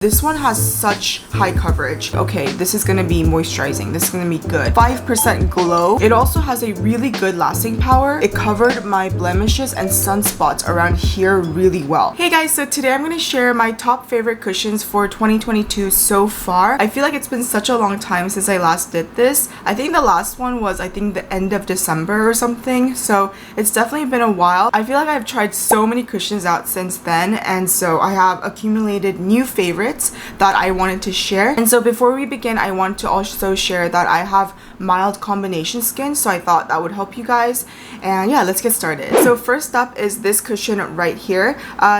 This one has such high coverage. Okay, this is gonna be moisturizing. This is gonna be good. 5% glow. It also has a really good lasting power. It covered my blemishes and sunspots around here really well. Hey guys, so today I'm gonna share my top favorite cushions for 2022 so far. I feel like it's been such a long time since I last did this. I think the last one was the end of December or something. So it's definitely been a while. I feel like I've tried so many cushions out since then, and so I have accumulated new favorites that I wanted to share. And so before we begin, I want to also share that I have mild combination skin, so I thought that would help you guys. And yeah, let's get started. So first up is this cushion right here.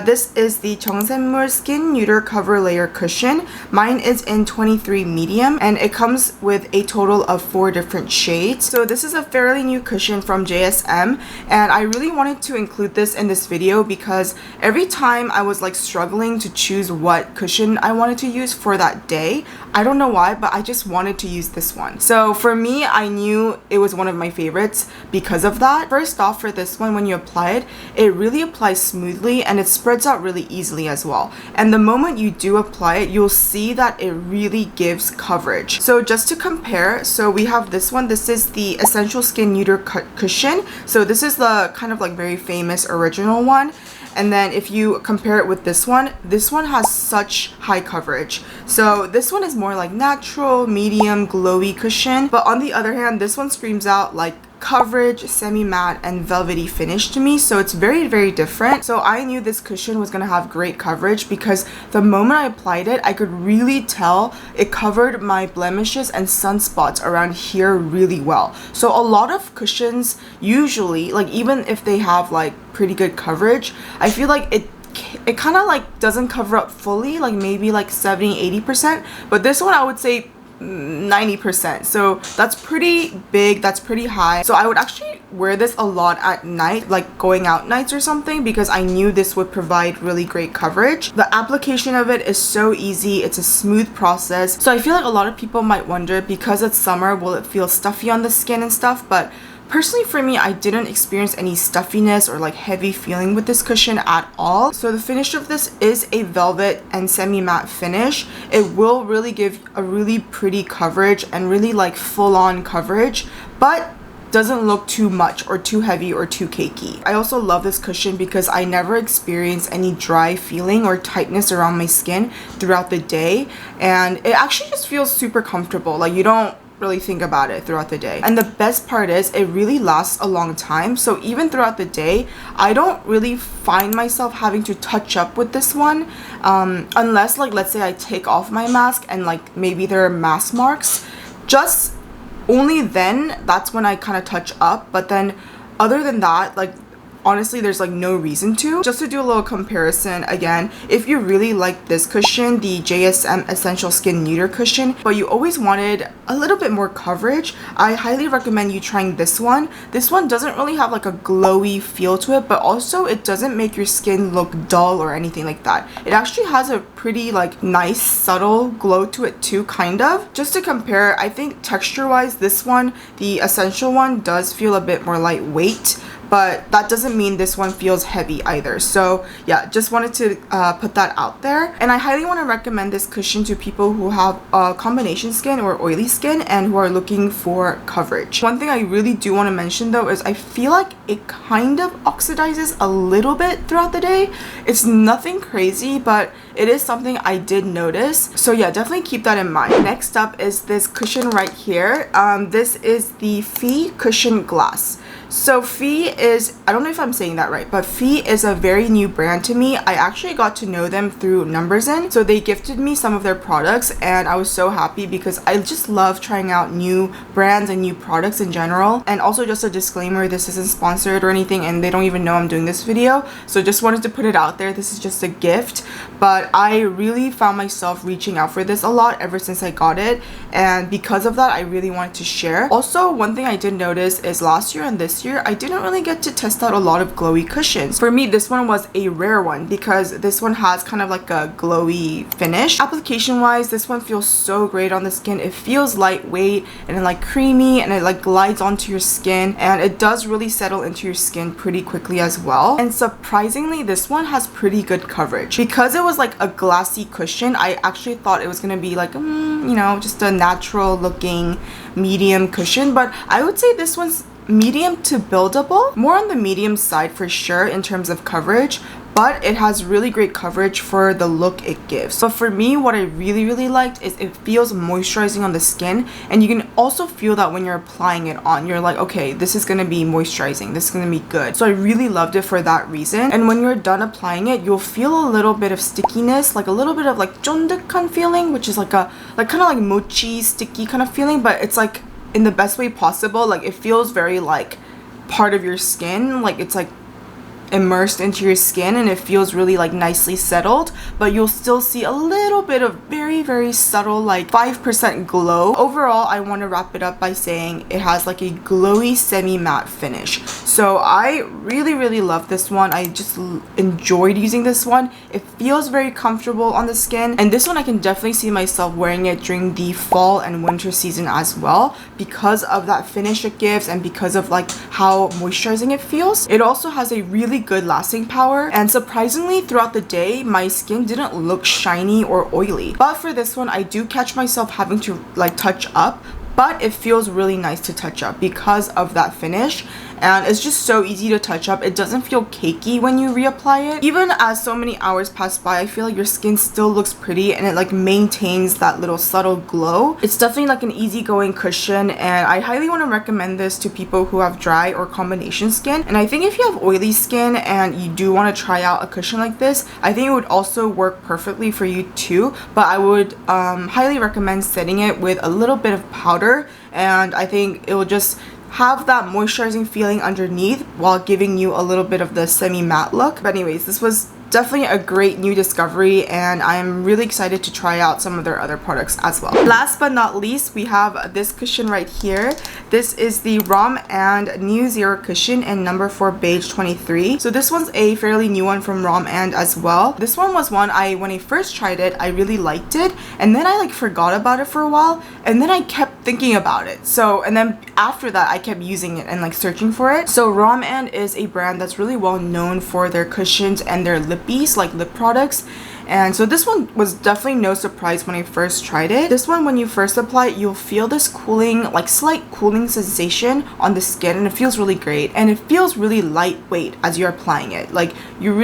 This is the MOOL Skin Nuder Cover Layer Cushion. Mine is in 23 medium, and it comes with a total of 4 different shades. So this is a fairly new cushion from JSM, and I really wanted to include this in this video because every time I was like struggling to choose what cushion I wanted to use for that day. I don't know why, but I just wanted to use this one. So for me, I knew it was one of my favorites because of that. First off, for this one, when you apply it, it really applies smoothly and it spreads out really easily as well. And the moment you do apply it, you'll see that it really gives coverage. So just to compare, so we have this one. This is the Essential Skin Nuder Cushion. So this is the kind of like very famous original one. And then if you compare it with this one has such high coverage. So this one is more like natural, medium, glowy cushion. But on the other hand, this one screams out like coverage, semi-matte, and velvety finish to me. So it's very, very different. So I knew this cushion was gonna have great coverage because the moment I applied it, I could really tell it covered my blemishes and sunspots around here really well. So a lot of cushions usually, like even if they have like pretty good coverage, I feel like it kind of like doesn't cover up fully, like maybe like 70-80%, but this one I would say 90%. So that's pretty big, that's pretty high. So I would actually wear this a lot at night, like going out nights or something, because I knew this would provide really great coverage. The application of it is so easy. It's a smooth process. So I feel like a lot of people might wonder, because it's summer, will it feel stuffy on the skin and stuff? But personally for me, I didn't experience any stuffiness or like heavy feeling with this cushion at all. So the finish of this is a velvet and semi-matte finish. It will really give a really pretty coverage and really like full-on coverage, but doesn't look too much or too heavy or too cakey. I also love this cushion because I never experience any dry feeling or tightness around my skin throughout the day, and it actually just feels super comfortable. Like you don't really think about it throughout the day. And the best part is it really lasts a long time. So even throughout the day, I don't really find myself having to touch up with this one unless like let's say I take off my mask and like maybe there are mask marks. Just only then, that's when I kind of touch up. But then other than that, like honestly, there's like no reason to. Just to do a little comparison again, if you really like this cushion, the JSM Essential Skin Nuder Cushion, but you always wanted a little bit more coverage, I highly recommend you trying this one. This one doesn't really have like a glowy feel to it, but also it doesn't make your skin look dull or anything like that. It actually has a pretty like nice subtle glow to it too, kind of. Just to compare, I think texture wise, this one, the Essential one, does feel a bit more lightweight, but that doesn't mean this one feels heavy either. So yeah, just wanted to put that out there. And I highly want to recommend this cushion to people who have combination skin or oily skin and who are looking for coverage. One thing I really do want to mention though is I feel like it kind of oxidizes a little bit throughout the day. It's nothing crazy, but it is something I did notice. So yeah, definitely keep that in mind. Next up is this cushion right here. This is the FWEE Cushion Glass. So FWEE is, I don't know if I'm saying that right, but FWEE is a very new brand to me. I actually got to know them through Numbers. So they gifted me some of their products and I was so happy because I just love trying out new brands and new products in general. And also just a disclaimer, this isn't sponsored or anything and they don't even know I'm doing this video. So just wanted to put it out there. This is just a gift, but I really found myself reaching out for this a lot ever since I got it. And because of that, I really wanted to share. Also, one thing I did notice is last year and this this year, I didn't really get to test out a lot of glowy cushions. For me, this one was a rare one because this one has kind of like a glowy finish. Application wise, this one feels so great on the skin. It feels lightweight and like creamy, and it like glides onto your skin, and it does really settle into your skin pretty quickly as well. And surprisingly, this one has pretty good coverage. Because it was like a glassy cushion, I actually thought it was gonna be like you know, just a natural looking medium cushion, but I would say this one's medium to buildable, more on the medium side for sure in terms of coverage, but it has really great coverage for the look it gives. But for me, what I really liked is it feels moisturizing on the skin, and you can also feel that when you're applying it on. You're like, okay, this is gonna be moisturizing, this is gonna be good. So I really loved it for that reason. And when you're done applying it, you'll feel a little bit of stickiness, like a little bit of like 쫀득한 feeling, which is like a kind of like mochi sticky kind of feeling, but it's like in the best way possible. Like it feels very like part of your skin, like it's like immersed into your skin, and it feels really like nicely settled, but you'll still see a little bit of very subtle like 5% glow. Overall, I want to wrap it up by saying it has like a glowy semi-matte finish. So I really love this one. I just enjoyed using this one. It feels very comfortable on the skin, and this one I can definitely see myself wearing it during the fall and winter season as well, because of that finish it gives and because of like how moisturizing it feels. It also has a really good lasting power, and surprisingly throughout the day my skin didn't look shiny or oily. But for this one, I do catch myself having to like touch up, but it feels really nice to touch up because of that finish, and it's just so easy to touch up. It doesn't feel cakey when you reapply it. Even as so many hours pass by, I feel like your skin still looks pretty, and it like maintains that little subtle glow. It's definitely like an easygoing cushion, and I highly want to recommend this to people who have dry or combination skin. And I think if you have oily skin and you do want to try out a cushion like this, I think it would also work perfectly for you too. But I would highly recommend setting it with a little bit of powder, and I think it will just have that moisturizing feeling underneath while giving you a little bit of the semi-matte look. But anyways, this was definitely a great new discovery, and I'm really excited to try out some of their other products as well. Last but not least, we have this cushion right here. This is the ROM&ND New Zero Cushion in number 4 Beige 23. So this one's a fairly new one from ROM&ND as well. This one was one when I first tried it, I really liked it, and then I like forgot about it for a while, and then I kept thinking about it. So, and then after that, I kept using it and like searching for it. So ROM&ND is a brand that's really well known for their cushions and their lippies, like lip products. And so this one was definitely no surprise when I first tried it. This one, when you first apply it, you'll feel this cooling, like slight cooling sensation on the skin, and it feels really great. And it feels really lightweight as you're applying it. Like you're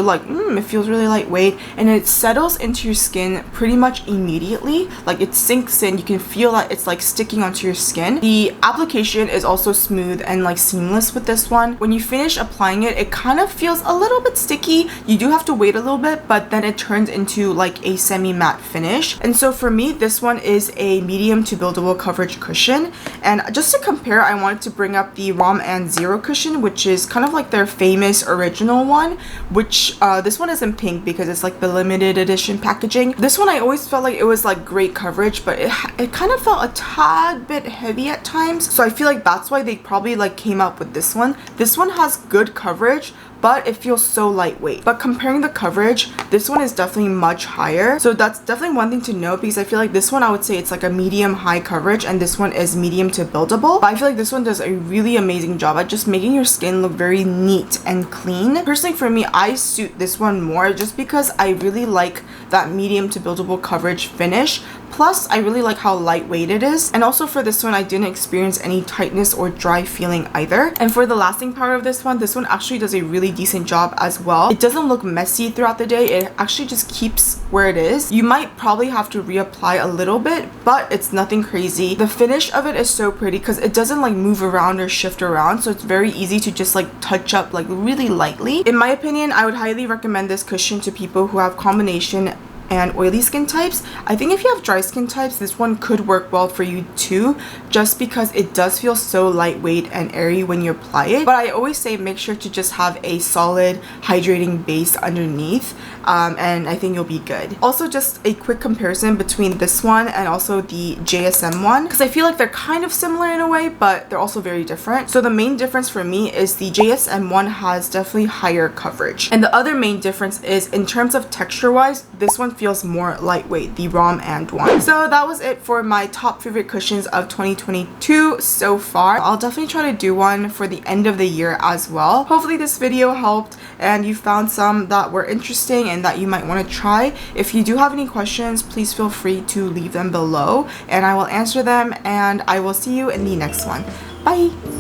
like, it feels really lightweight, and it settles into your skin pretty much immediately. Like it sinks in, you can feel that it's like sticking onto your skin. The application is also smooth and like seamless with this one. When you finish applying it, it kind of feels a little bit sticky. You do have to wait a little bit, but then it turns into like a semi-matte finish. And so for me, this one is a medium to buildable coverage cushion. And just to compare, I wanted to bring up the ROM&ND Zero cushion, which is kind of like their famous original one, which this one is in pink because it's like the limited edition packaging. This one I always felt like it was like great coverage, but it kind of felt a tad bit heavy at times. So I feel like that's why they probably like came up with this one. This one has good coverage, but it feels so lightweight. But comparing the coverage, this one is definitely much higher. So that's definitely one thing to note, because I feel like this one, I would say it's like a medium high coverage, and this one is medium to buildable. But I feel like this one does a really amazing job at just making your skin look very neat and clean. Personally for me, I suit this one more just because I really like that medium to buildable coverage finish. Plus, I really like how lightweight it is. And also for this one, I didn't experience any tightness or dry feeling either. And for the lasting power of this one actually does a really decent job as well. It doesn't look messy throughout the day. It actually just keeps where it is. You might probably have to reapply a little bit, but it's nothing crazy. The finish of it is so pretty because it doesn't like move around or shift around. So it's very easy to just like touch up like really lightly. In my opinion, I would highly recommend this cushion to people who have combination and oily skin types. I think if you have dry skin types, this one could work well for you too, just because it does feel so lightweight and airy when you apply it. But I always say make sure to just have a solid hydrating base underneath, and I think you'll be good. Also, just a quick comparison between this one and also the JSM one, because I feel like they're kind of similar in a way, but they're also very different. So the main difference for me is the JSM one has definitely higher coverage, and the other main difference is in terms of texture wise, this one feels more lightweight, the ROM&ND one. So that was it for my top favorite cushions of 2022 so far. I'll definitely try to do one for the end of the year as well. Hopefully this video helped and you found some that were interesting and that you might want to try. If you do have any questions, please feel free to leave them below and I will answer them, and I will see you in the next one. Bye!